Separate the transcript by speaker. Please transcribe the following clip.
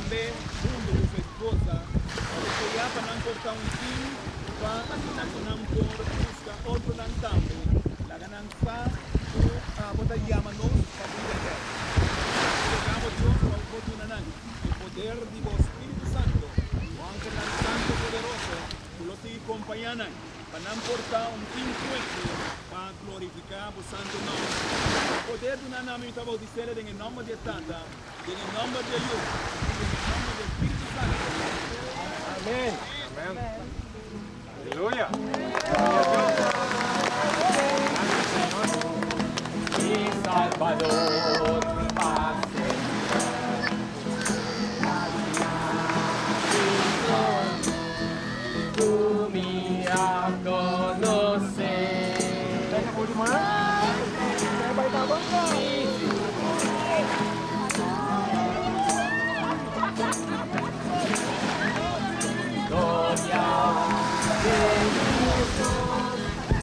Speaker 1: también junto con su esposa, porque ya para cortar un fin, para asesinar por busca otro lanzambe, la ganancia, botar llámanos para poder. Llegamos Dios a oportunidad, el poder de Dios Espíritu Santo, o ángel santo poderoso, tú lo sigues acompañando, para no importar un fin fuerte, para glorificar tu santo nombre. El poder de una nave estaba diciendo en el nombre de Tata, en el nombre de Dios, en el nombre del Espíritu Santo.
Speaker 2: Amén. Amén. Aleluya.
Speaker 3: Mi Salvador.